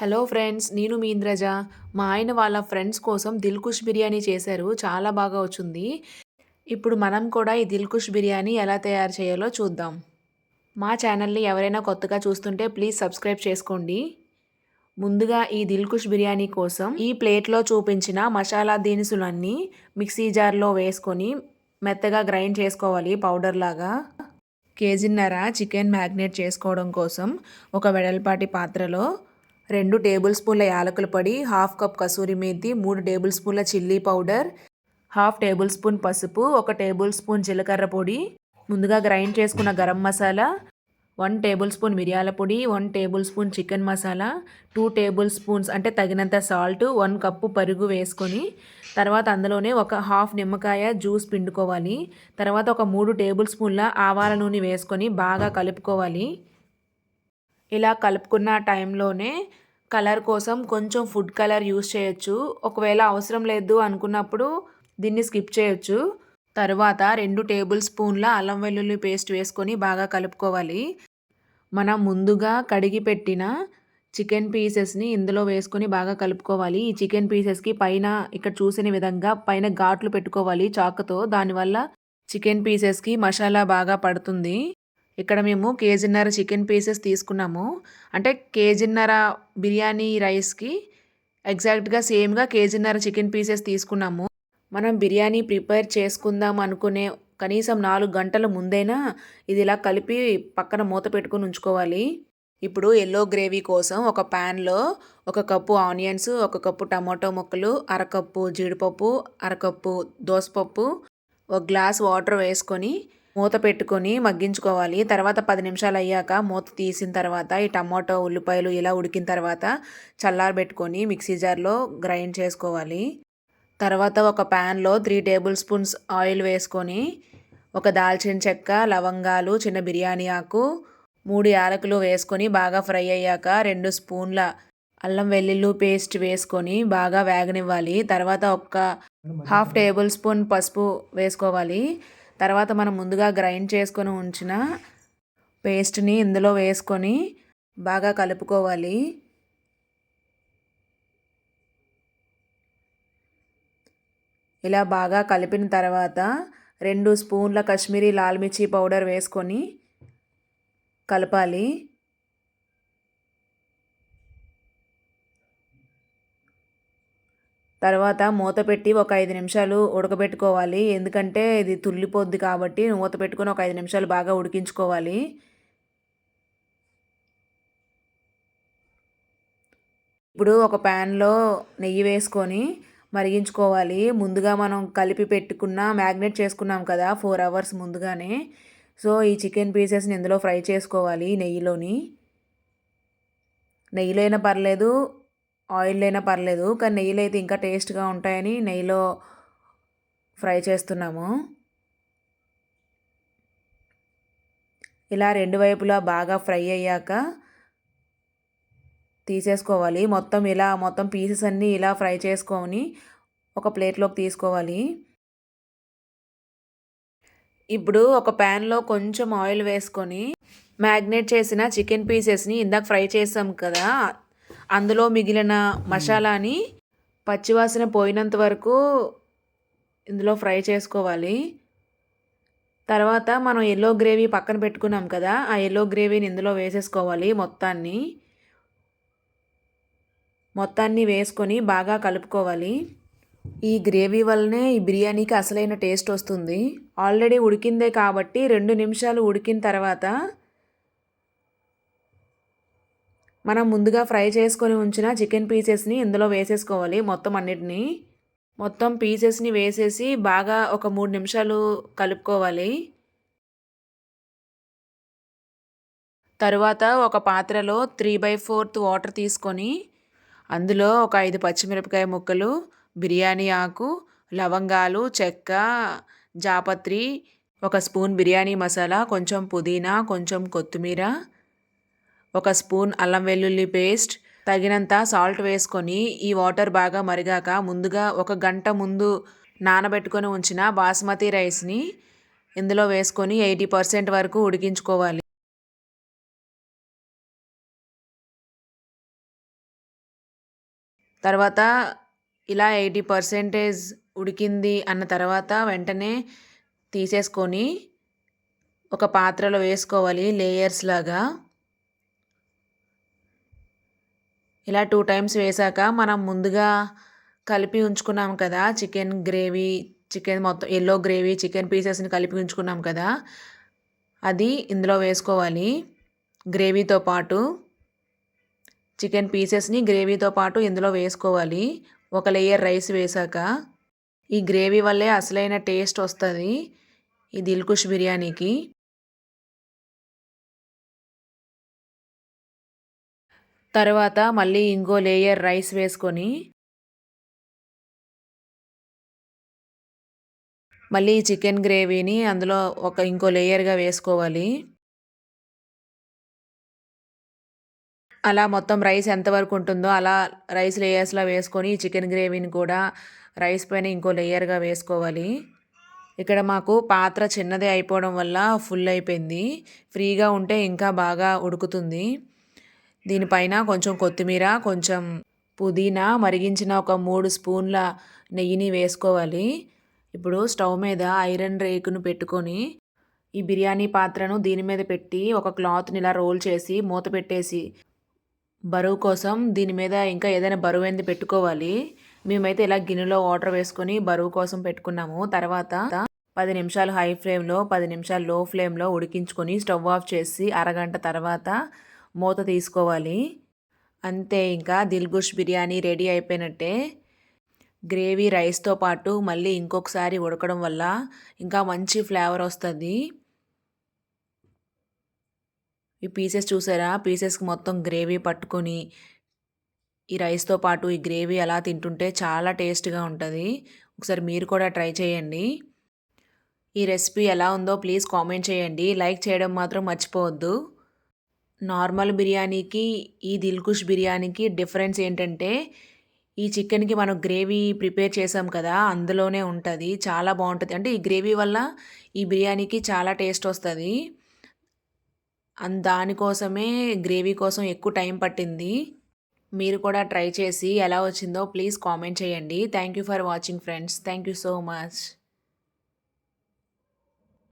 Hello friends, నేను మీ ఇంద్రజ. మా ఆయన వాళ్ళ ఫ్రెండ్స్ కోసం దిల్‌కుష్ బిర్యానీ చేశారు. చాలా బాగా వచ్చింది. ఇప్పుడు మనం కూడా ఈ దిల్‌కుష్ బిర్యానీ ఎలా తయారు చేయాలో చూద్దాం. మా ఛానల్‌ని ఎవరైనా కొత్తగా చూస్తుంటే ప్లీజ్ సబ్స్క్రైబ్ చేసుకోండి. ముందుగా ఈ దిల్‌కుష్ బిర్యానీ కోసం ఈ ప్లేట్‌లో చూపించిన మసాలా దినుసులన్నీ మిక్సీ జార్‌లో వేసుకొని మెత్తగా గ్రైండ్ చేసుకోవాలి పౌడర్‌లాగా. కేజీన్నర చికెన్ మ్యాగ్నేట్ చేసుకోవడం కోసం ఒక వెడల్పాటి పాత్రలో 2 టేబుల్ స్పూన్ల యాలకుల పొడి, half cup kasuri methi, 3 table స్పూన్ల chilli powder, half table spoon పసుపు, 1 టేబుల్ స్పూన్ జీలకర్ర పొడి, ముందుగా గ్రైండ్ చేసుకున్న గరం మసాలా, 1 టేబుల్ స్పూన్ మిరియాల పొడి, 1 table spoon chicken masala, 2 table spoons అంటే తగినంత సాల్ట్, 1 కప్పు పెరుగు వేసుకొని తర్వాత అందులోనే ఒక హాఫ్ నిమ్మకాయ జ్యూస్ పిండుకోవాలి. తర్వాత ఒక 3 టేబుల్ స్పూన్ల ఆవాల నూనె వేసుకొని బాగా కలుపుకోవాలి. ఇలా కలుపుకున్న టైంలోనే కలర్ కోసం కొంచెం ఫుడ్ కలర్ యూస్ చేయొచ్చు. ఒకవేళ అవసరం లేదు అనుకున్నప్పుడు దీన్ని స్కిప్ చేయొచ్చు. తరువాత 2 టేబుల్ స్పూన్ల అల్లం వెల్లుల్లి పేస్ట్ వేసుకొని బాగా కలుపుకోవాలి. మనం ముందుగా కడిగి పెట్టిన చికెన్ పీసెస్ని ఇందులో వేసుకొని బాగా కలుపుకోవాలి. ఈ చికెన్ పీసెస్కి పైన ఇక్కడ చూసిన విధంగా పైన ఘాట్లు పెట్టుకోవాలి చాకుతో. దానివల్ల చికెన్ పీసెస్కి మసాలా బాగా పడుతుంది. ఇక్కడ మేము కేజీన్నర చికెన్ పీసెస్ తీసుకున్నాము. అంటే కేజీన్నర బిర్యానీ రైస్కి ఎగ్జాక్ట్గా సేమ్గా కేజీన్నర చికెన్ పీసెస్ తీసుకున్నాము. మనం బిర్యానీ ప్రిపేర్ చేసుకుందాం అనుకునే కనీసం 4 గంటల ముందైనా ఇది ఇలా కలిపి పక్కన మూత పెట్టుకొని ఉంచుకోవాలి. ఇప్పుడు ఎల్లో గ్రేవీ కోసం ఒక ప్యాన్లో 1 కప్పు ఆనియన్స్, 1 కప్పు టమాటో ముక్కలు, అరకప్పు జీడిపప్పు, అరకప్పు దోసపప్పు, 1 గ్లాస్ వాటర్ వేసుకొని మూత పెట్టుకొని మగ్గించుకోవాలి. తర్వాత 10 నిమిషాలు అయ్యాక మూత తీసిన తర్వాత ఈ టమాటో, ఉల్లిపాయలు ఇలా ఉడికిన తర్వాత చల్లారబెట్టుకొని మిక్సీ జార్లో గ్రైండ్ చేసుకోవాలి. తర్వాత ఒక ప్యాన్లో 3 టేబుల్ స్పూన్స్ ఆయిల్ వేసుకొని ఒక దాల్చిన చెక్క, లవంగాలు, చిన్న బిర్యానీ ఆకు, 3 యాలకులు వేసుకొని బాగా ఫ్రై అయ్యాక 2 స్పూన్ల అల్లం వెల్లుల్లి పేస్ట్ వేసుకొని బాగా వేగనివ్వాలి. తర్వాత ఒక హాఫ్ టేబుల్ స్పూన్ పసుపు వేసుకోవాలి. తర్వాత మనం ముందుగా గ్రైండ్ చేసుకొని ఉంచిన పేస్ట్ని ఇందులో వేసుకొని బాగా కలుపుకోవాలి. ఇలా బాగా కలిపిన తర్వాత 2 స్పూన్ల కాశ్మీరీ లాల్ మిర్చి పౌడర్ వేసుకొని కలపాలి. తర్వాత మూత పెట్టి ఒక 5 నిమిషాలు ఉడకబెట్టుకోవాలి. ఎందుకంటే ఇది తుల్లిపోద్ది కాబట్టి మూత పెట్టుకొని ఒక 5 నిమిషాలు బాగా ఉడికించుకోవాలి. ఇప్పుడు ఒక ప్యాన్లో నెయ్యి వేసుకొని మరిగించుకోవాలి. ముందుగా మనం కలిపి పెట్టుకున్న మ్యాగ్నేట్ చేసుకున్నాం కదా 4 అవర్స్ ముందుగానే. సో ఈ చికెన్ పీసెస్ని ఇందులో ఫ్రై చేసుకోవాలి నెయ్యిలోని. నెయ్యిలో అయినా పర్లేదు, ఆయిల్ అయినా పర్లేదు, కానీ నెయ్యిలో అయితే ఇంకా టేస్ట్గా ఉంటాయని నెయ్యిలో ఫ్రై చేస్తున్నాము. ఇలా 2 వైపులా బాగా ఫ్రై అయ్యాక తీసేసుకోవాలి. మొత్తం పీసెస్ అన్నీ ఇలా ఫ్రై చేసుకొని ఒక ప్లేట్లోకి తీసుకోవాలి. ఇప్పుడు ఒక ప్యాన్లో కొంచెం ఆయిల్ వేసుకొని మ్యాగ్నేట్ చేసిన చికెన్ పీసెస్ని ఇందాక ఫ్రై చేసాం కదా, అందులో మిగిలిన మసాలాని పచ్చివాసన పోయినంత వరకు ఇందులో ఫ్రై చేసుకోవాలి. తర్వాత మనం ఎల్లో గ్రేవీ పక్కన పెట్టుకున్నాం కదా, ఆ ఎల్లో గ్రేవీని ఇందులో వేసేసుకోవాలి. మొత్తాన్ని వేసుకొని బాగా కలుపుకోవాలి. ఈ గ్రేవీ వల్లనే ఈ బిర్యానీకి అసలైన టేస్ట్ వస్తుంది. ఆల్రెడీ ఉడికిందే కాబట్టి 2 నిమిషాలు ఉడికిన తర్వాత మనం ముందుగా ఫ్రై చేసుకొని ఉంచిన చికెన్ పీసెస్ని ఇందులో వేసేసుకోవాలి. మొత్తం పీసెస్ని వేసేసి బాగా ఒక 3 నిమిషాలు కలుపుకోవాలి. తరువాత ఒక పాత్రలో 3/4 వాటర్ తీసుకొని అందులో ఒక 5 పచ్చిమిరపకాయ ముక్కలు, బిర్యానీ ఆకు, లవంగాలు, చెక్క, జాపత్రి, 1 స్పూన్ బిర్యానీ మసాలా, కొంచెం పుదీనా, కొంచెం కొత్తిమీర, 1 స్పూన్ అల్లం వెల్లుల్లి పేస్ట్, తగినంత సాల్ట్ వేసుకొని ఈ వాటర్ బాగా మరిగాక ముందుగా 1 గంట ముందు నానబెట్టుకొని ఉంచిన బాస్మతి రైస్ని ఇందులో వేసుకొని 80% వరకు ఉడికించుకోవాలి. తర్వాత ఇలా 80% ఉడికింది అన్న తర్వాత వెంటనే తీసేసుకొని ఒక పాత్రలో వేసుకోవాలి లేయర్స్ లాగా. ఇలా 2 టైమ్స్ వేశాక మనం ముందుగా కలిపి ఉంచుకున్నాం కదా! చికెన్ గ్రేవీ, చికెన్ మొత్తం యెల్లో గ్రేవీ, చికెన్ పీసెస్‌ని కలిపి ఉంచుకున్నాం కదా! అది ఇందులో వేసుకోవాలి. గ్రేవీతో పాటు చికెన్ పీసెస్‌ని గ్రేవీతో పాటు ఇందులో వేసుకోవాలి. ఒక లేయర్ రైస్ వేశాక. ఈ గ్రేవీ వల్లే అసలైన టేస్ట్ వస్తది ఈ దిల్ కుష్ బిర్యానీకి. తర్వాత మళ్ళీ ఇంకో లేయర్ రైస్ వేసుకొని మళ్ళీ ఈ చికెన్ గ్రేవీని అందులో ఇంకో లేయర్‌గా వేసుకోవాలి. అలా మొత్తం రైస్ ఎంతవరకు ఉంటుందో అలా రైస్ లేయర్స్‌లా వేసుకొని ఈ చికెన్ గ్రేవీని కూడా రైస్ పైన ఇంకో లేయర్‌గా వేసుకోవాలి. ఇక్కడ మాకు పాత్ర చిన్నదే అయిపోవడం వల్ల ఫుల్ అయిపోయింది. ఫ్రీగా ఉంటే ఇంకా బాగా ఉడుకుతుంది. దీనిపైన కొంచెం కొత్తిమీర, కొంచెం పుదీనా, మరిగించిన ఒక 3 స్పూన్ల నెయ్యిని వేసుకోవాలి. ఇప్పుడు స్టవ్ మీద ఐరన్ రేకును పెట్టుకొని ఈ బిర్యానీ పాత్రను దీని మీద పెట్టి ఒక క్లాత్‌ని ఇలా రోల్ చేసి మూత పెట్టేసి బరువు కోసం దీని మీద ఇంకా ఏదైనా బరువైనది పెట్టుకోవాలి. మేమైతే ఇలా గిన్నెలో వాటర్ వేసుకొని బరువు కోసం పెట్టుకున్నాము. తర్వాత 10 నిమిషాలు హై ఫ్లేమ్‌లో, 10 నిమిషాలు లో ఫ్లేమ్‌లో ఉడికించుకొని స్టవ్ ఆఫ్ చేసి అరగంట తర్వాత మూత తీసుకోవాలి. అంతే ఇంకా దిల్‌కుష్ బిర్యానీ రెడీ అయిపోయినట్టే. గ్రేవీ రైస్‌తో పాటు మళ్ళీ ఇంకొకసారి ఉడకడం వల్ల ఇంకా మంచి ఫ్లేవర్ వస్తది. ఈ పీసెస్ చూసారా? పీసెస్‌కి మొత్తం గ్రేవీ పట్టుకొని ఈ రైస్‌తో పాటు ఈ గ్రేవీ అలా తింటుంటే చాలా టేస్ట్‌గా ఉంటది. ఒకసారి మీరు కూడా ట్రై చేయండి. ఈ రెసిపీ ఎలా ఉందో ప్లీజ్ కామెంట్ చేయండి. లైక్ చేయడం మాత్రం మర్చిపోవద్దు. నార్మల్ బిర్యానీకి, ఈ దిల్‌కుష్ బిర్యానీకి డిఫరెన్స్ ఏంటంటే, ఈ చికెన్‌కి మనం గ్రేవీ ప్రిపేర్ చేసాం కదా! అందులోనే ఉంటది. చాలా బావుంటది. అంటే ఈ గ్రేవీ వల్ల ఈ బిర్యానీకి చాలా టేస్ట్ వస్తది. దానికోసమే గ్రేవీ కోసం ఎక్కువ టైం పట్టింది. మీరు కూడా ట్రై చేసి ఎలా వచ్చిందో ప్లీజ్ కామెంట్ చేయండి. Thank you for watching friends. Thank you so much.